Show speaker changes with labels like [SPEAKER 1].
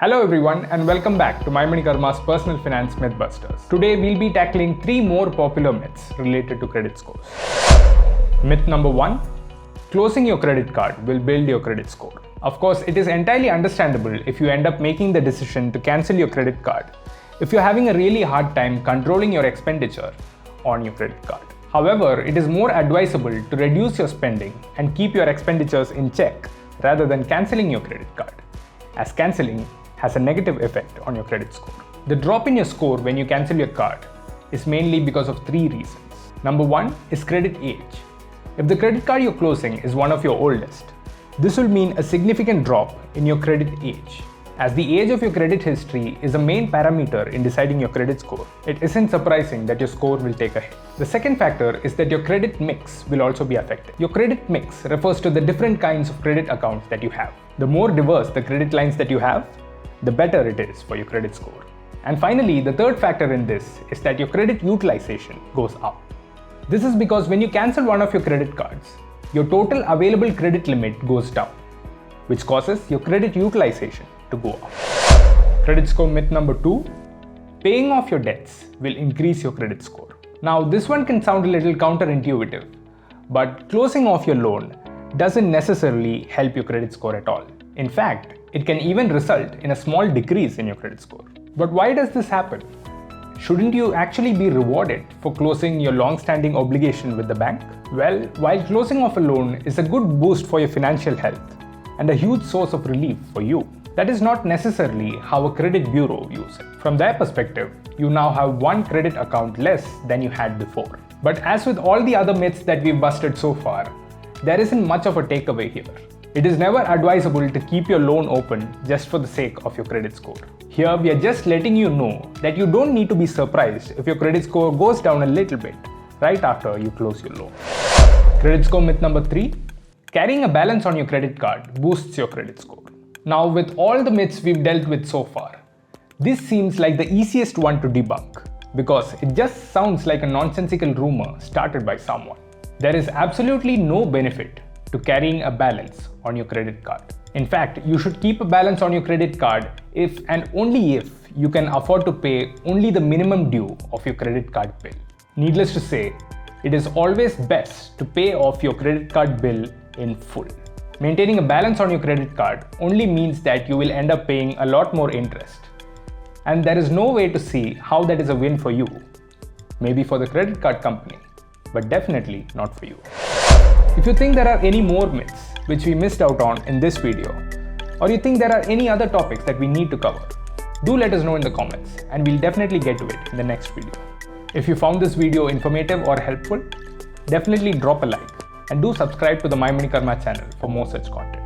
[SPEAKER 1] Hello everyone and welcome back to MyMoneyKarma's Personal Finance Mythbusters. Today we'll be tackling 3 more popular myths related to credit scores. Myth number 1. Closing your credit card will build your credit score. Of course, it is entirely understandable if you end up making the decision to cancel your credit card if you're having a really hard time controlling your expenditure on your credit card. However, it is more advisable to reduce your spending and keep your expenditures in check rather than canceling your credit card, as canceling has a negative effect on your credit score. The drop in your score when you cancel your card is mainly because of 3 reasons. Number 1 is credit age. If the credit card you're closing is one of your oldest, this will mean a significant drop in your credit age. As the age of your credit history is a main parameter in deciding your credit score, it isn't surprising that your score will take a hit. The second factor is that your credit mix will also be affected. Your credit mix refers to the different kinds of credit accounts that you have. The more diverse the credit lines that you have, the better it is for your credit score. And finally, the third factor in this is that your credit utilization goes up. This is because when you cancel one of your credit cards, your total available credit limit goes down, which causes your credit utilization to go up. Credit score myth number 2. Paying off your debts will increase your credit score. Now, this one can sound a little counterintuitive, but closing off your loan doesn't necessarily help your credit score at all. In fact, it can even result in a small decrease in your credit score. But why does this happen? Shouldn't you actually be rewarded for closing your long-standing obligation with the bank? Well, while closing off a loan is a good boost for your financial health and a huge source of relief for you, that is not necessarily how a credit bureau views it. From their perspective, you now have one credit account less than you had before. But as with all the other myths that we've busted so far, there isn't much of a takeaway here. It is never advisable to keep your loan open just for the sake of your credit score. Here we are just letting you know that you don't need to be surprised if your credit score goes down a little bit right after you close your loan. Credit score myth number 3. Carrying a balance on your credit card boosts your credit score. Now, with all the myths we've dealt with so far, this seems like the easiest one to debunk because it just sounds like a nonsensical rumor started by someone. There is absolutely no benefit to carrying a balance on your credit card. In fact, you should keep a balance on your credit card if and only if you can afford to pay only the minimum due of your credit card bill. Needless to say, it is always best to pay off your credit card bill in full. Maintaining a balance on your credit card only means that you will end up paying a lot more interest. And there is no way to see how that is a win for you. Maybe for the credit card company, but definitely not for you. If you think there are any more myths which we missed out on in this video, or you think there are any other topics that we need to cover, do let us know in the comments and we'll definitely get to it in the next video. If you found this video informative or helpful, definitely drop a like and do subscribe to the MyMoneyKarma channel for more such content.